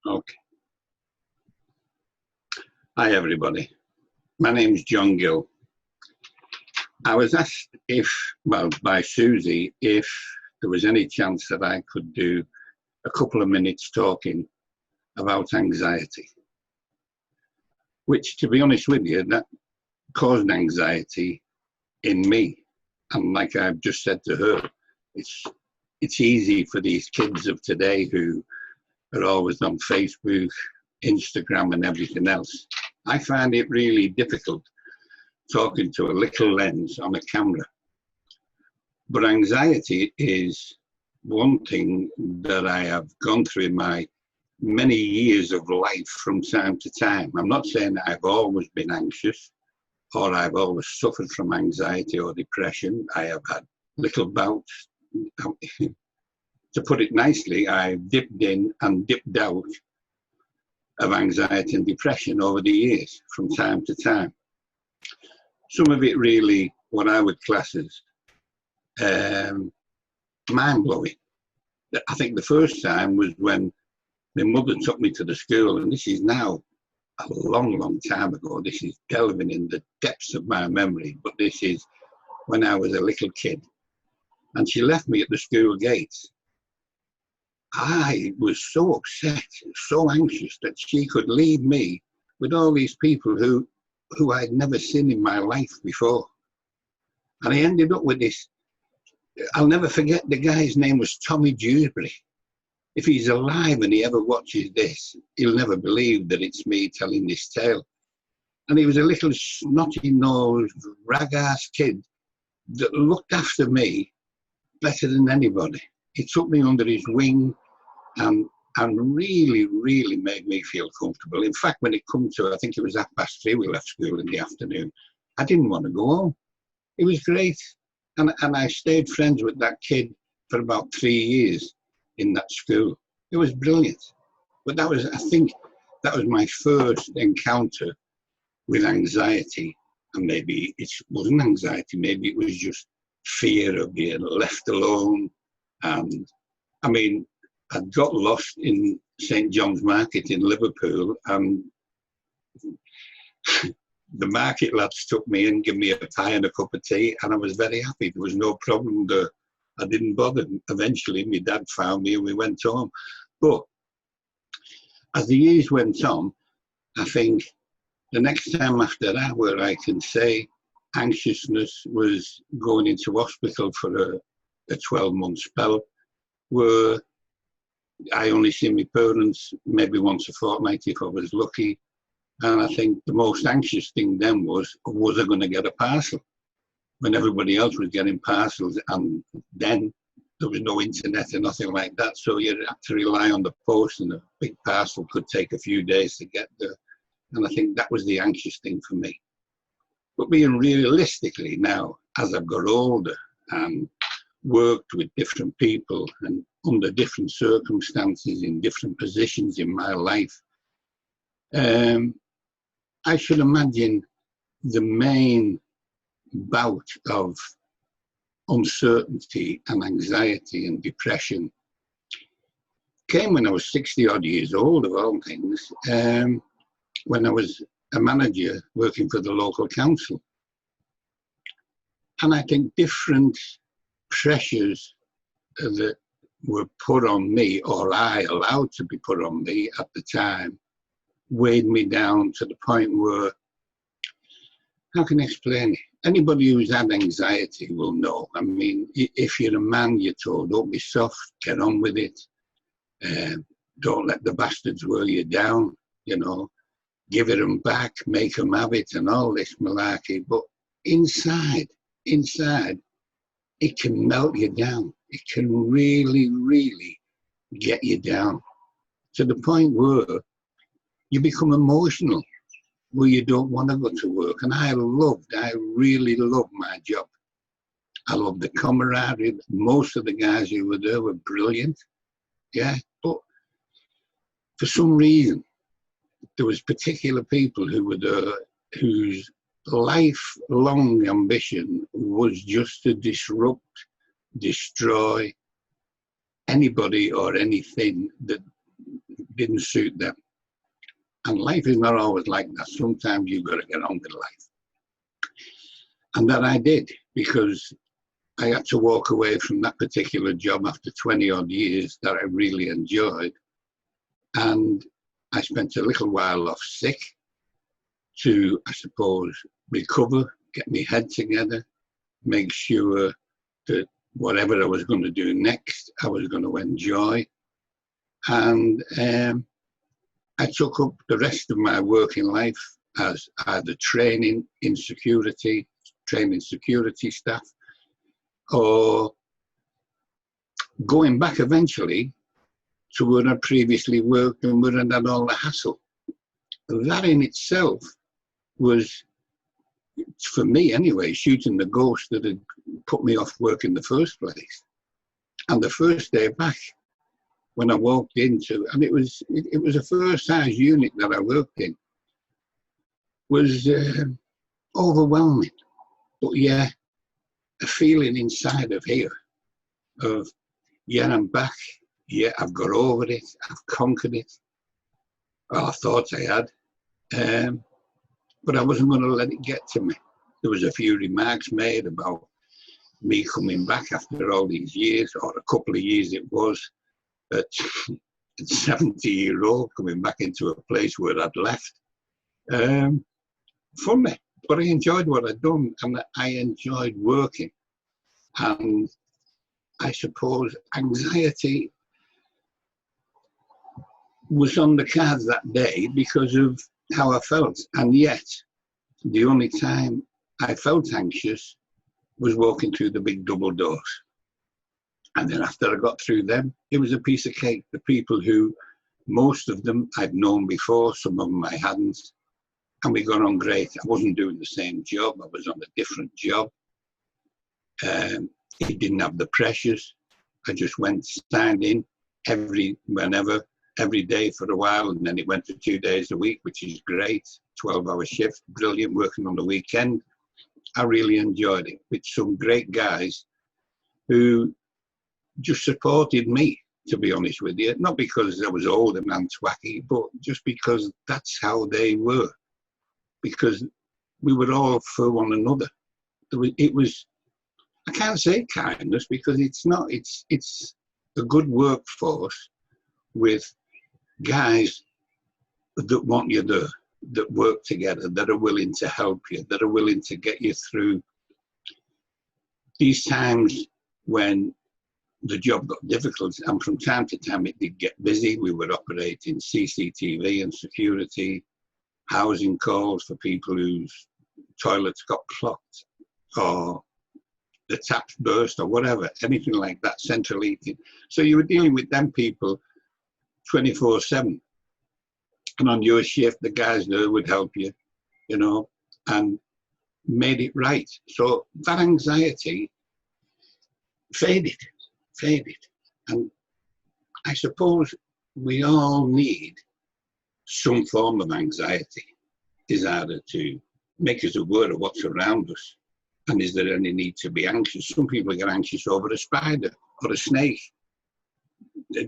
Okay. Hi, everybody. My name's John Gill. I was asked by Susie, if there was any chance that I could do a couple of minutes talking about anxiety, which, to be honest with you, that caused anxiety in me. And like I've just said to her, it's easy for these kids of today who are always on Facebook, Instagram and everything else. I find it really difficult talking to a little lens on a camera. But anxiety is one thing that I have gone through in my many years of life from time to time. I'm not saying that I've always been anxious or I've always suffered from anxiety or depression. I have had little bouts. To put it nicely, I've dipped in and dipped out of anxiety and depression over the years from time to time. Some of it really what I would class as mind-blowing. I think the first time was when my mother took me to the school, and this is now a long time ago. This is delving in the depths of my memory, but this is when I was a little kid. And she left me at the school gates. I was so upset, so anxious that she could leave me with all these people who I'd never seen in my life before. And I ended up with this. I'll never forget, the guy's name was Tommy Dewsbury. If he's alive and he ever watches this, he'll never believe that it's me telling this tale. And he was a little snotty-nosed, rag-ass kid that looked after me better than anybody. He took me under his wing and really made me feel comfortable. In fact, when it come to, I think it was 3:30, we left school in the afternoon, I didn't want to go home. It was great. And I stayed friends with that kid for about 3 years in that school. It was brilliant. But that was, I think, that was my first encounter with anxiety. And maybe it wasn't anxiety, maybe it was just fear of being left alone. And I mean, I got lost in St. John's Market in Liverpool, and the market lads took me in, gave me a pie and a cup of tea, and I was very happy. There was no problem there. I didn't bother. Eventually, my dad found me and we went home. But as the years went on, I think the next time after that where I can say anxiousness was going into hospital for a 12-month spell, where I only see my parents maybe once a fortnight if I was lucky. And I think the most anxious thing then was I going to get a parcel? When everybody else was getting parcels, and then there was no internet or nothing like that. So you had to rely on the post, and a big parcel could take a few days to get there. And I think that was the anxious thing for me. But being realistically now, as I've got older and worked with different people and under different circumstances in different positions in my life, I should imagine the main bout of uncertainty and anxiety and depression came when I was 60-odd years old, of all things, when I was a manager working for the local council. And I think different pressures that were put on me, or I allowed to be put on me at the time, weighed me down to the point where, how can I explain it? Anybody who's had anxiety will know. I mean, if you're a man, you're told, don't be soft, get on with it. Don't let the bastards wear you down, you know, give it them back, make them have it, and all this malarkey. But inside, it can melt you down. It can really get you down to the point where you become emotional, where you don't want to go to work. And I really loved my job. I loved the camaraderie. Most of the guys who were there were brilliant. Yeah, but for some reason, there was particular people who were there whose lifelong ambition was just to disrupt, destroy anybody or anything that didn't suit them. And life is not always like that. Sometimes you've got to get on with life. And that I did, because I had to walk away from that particular job after 20 odd years that I really enjoyed. And I spent a little while off sick to, I suppose, recover, get my head together, make sure that whatever I was going to do next, I was going to enjoy. And I took up the rest of my working life as either training security staff, or going back eventually to where I previously worked and where I had all the hassle. That in itself was, for me anyway, shooting the ghost that had put me off work in the first place. And the first day back, when I walked into, and it was a first size unit that I worked in, was overwhelming. But yeah, a feeling inside of here of, yeah, I'm back. Yeah, I've got over it. I've conquered it. Well, I thought I had. But I wasn't going to let it get to me. There was a few remarks made about me coming back after all these years, or a couple of years it was, at 70-year-old, coming back into a place where I'd left. Funny, but I enjoyed what I'd done, and I enjoyed working. And I suppose anxiety was on the cards that day because of how I felt. And yet, the only time I felt anxious was walking through the big double doors. And then after I got through them, it was a piece of cake. The people who, most of them I'd known before, some of them I hadn't, and we got on great. I wasn't doing the same job. I was on a different job. It didn't have the pressures. I just went standing every day for a while, and then it went to 2 days a week, which is great. 12-hour shift, brilliant, working on the weekend. I really enjoyed it with some great guys who just supported me, to be honest with you. Not because I was old and twacky, but just because that's how they were. Because we were all for one another. It was, I can't say kindness, because it's not, it's a good workforce with guys that want you there, that work together, that are willing to help you, that are willing to get you through these times when the job got difficult. And from time to time it did get busy. We were operating CCTV and security, housing calls for people whose toilets got clogged, or the taps burst, or whatever, anything like that, central heating. So you were dealing with them people 24/7. And on your shift, the guys there would help you, and made it right. So that anxiety faded. And I suppose we all need some form of anxiety, is either to make us aware of what's around us, and is there any need to be anxious. Some people get anxious over a spider or a snake.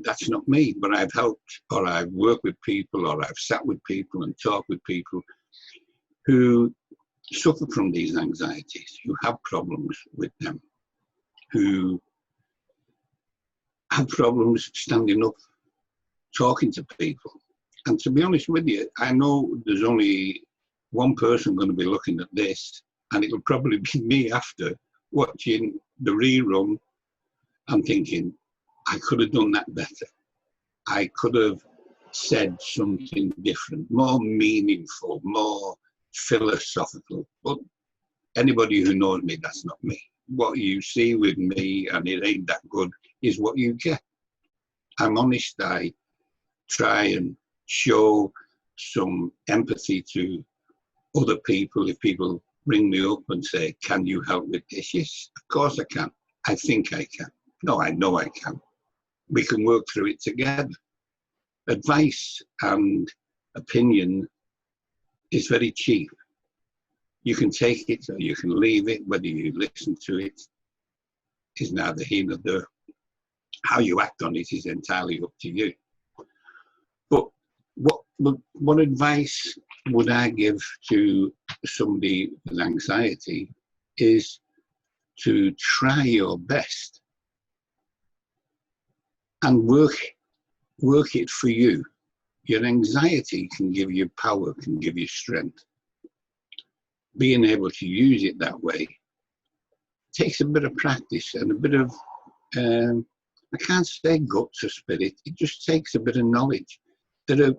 That's not me, but I've helped, or I've worked with people, or I've sat with people and talked with people who suffer from these anxieties, who have problems with them, who have problems standing up, talking to people. And to be honest with you, I know there's only one person going to be looking at this, and it'll probably be me after watching the rerun and thinking, I could have done that better. I could have said something different, more meaningful, more philosophical. But anybody who knows me, that's not me. What you see with me, and it ain't that good, is what you get. I'm honest. I try and show some empathy to other people. If people ring me up and say, can you help with this? Yes, of course I can. I think I can. No, I know I can. We can work through it together. Advice and opinion is very cheap. You can take it or you can leave it. Whether you listen to it is neither here nor there. How you act on it is entirely up to you. But But what advice would I give to somebody with anxiety is to try your best and work it for you. Your anxiety can give you power, can give you strength. Being able to use it that way takes a bit of practice and a bit of, I can't say guts or spirit, it just takes a bit of knowledge. There are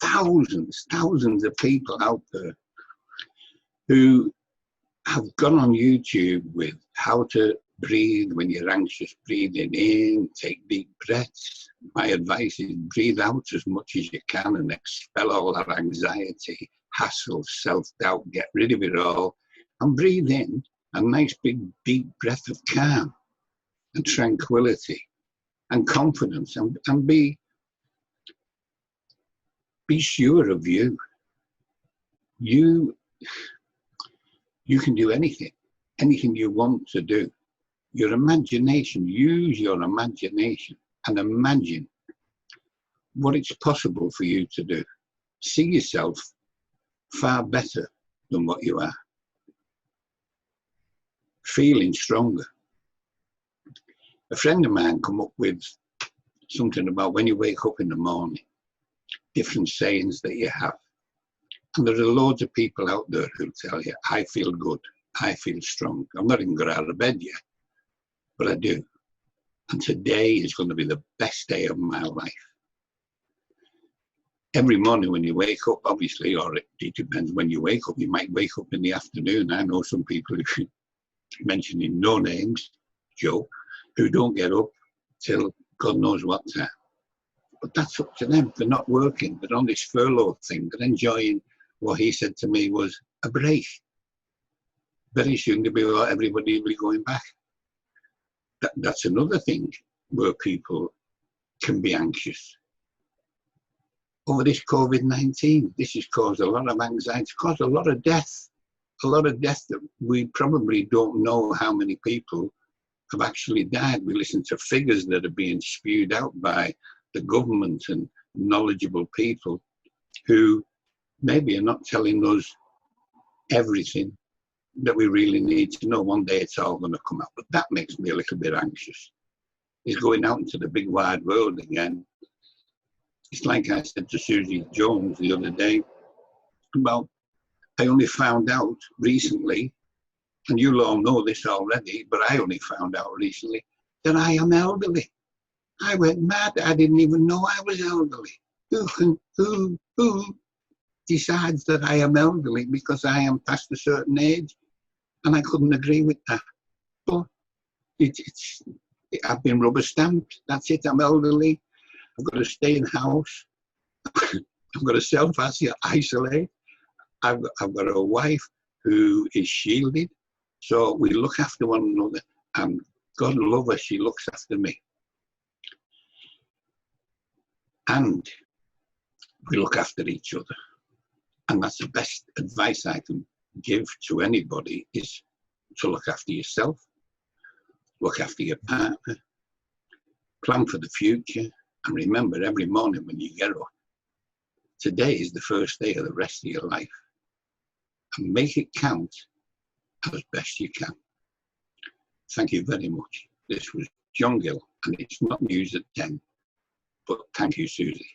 thousands of people out there who have gone on YouTube with how to breathe when you're anxious, breathing in, take deep breaths. My advice is breathe out as much as you can and expel all that anxiety, hassle, self-doubt, get rid of it all, and breathe in a nice big deep breath of calm and tranquility and confidence, and be sure of you. You can do anything you want to do. Your imagination, use your imagination and imagine what it's possible for you to do. See yourself far better than what you are. Feeling stronger. A friend of mine come up with something about when you wake up in the morning, different sayings that you have. And there are loads of people out there who'll tell you, I feel good, I feel strong. I'm not even got out of bed yet, but I do. And today is going to be the best day of my life. Every morning when you wake up, obviously, or it depends when you wake up, you might wake up in the afternoon. I know some people who, mentioning no names, Joe, who don't get up till God knows what time. But that's up to them. They're not working. They're on this furlough thing. They're enjoying what he said to me was a break. Very soon everybody will be going back. That's another thing where people can be anxious. Over this COVID-19, this has caused a lot of anxiety, it's caused a lot of death. A lot of death that we probably don't know how many people have actually died. We listen to figures that are being spewed out by the government and knowledgeable people who maybe are not telling us everything that we really need to know. One day it's all going to come out, but that makes me a little bit anxious. Is going out into the big wide world again. It's like I said to Susie Jones the other day about, I only found out recently, and you'll all know this already, but I only found out recently that I am elderly. I went mad. I didn't even know I was elderly. Who decides that I am elderly because I am past a certain age? And I couldn't agree with that. But I've been rubber stamped. That's it. I'm elderly. I've got to stay in the house. I've got to self-isolate. I've got a wife who is shielded. So we look after one another. And God love her, she looks after me. And we look after each other. And that's the best advice I can give to anybody, is to look after yourself, look after your partner, plan for the future, and remember every morning when you get up, today is the first day of the rest of your life. And make it count as best you can. Thank you very much. This was John Gill, and it's not news at 10, but thank you, Susie.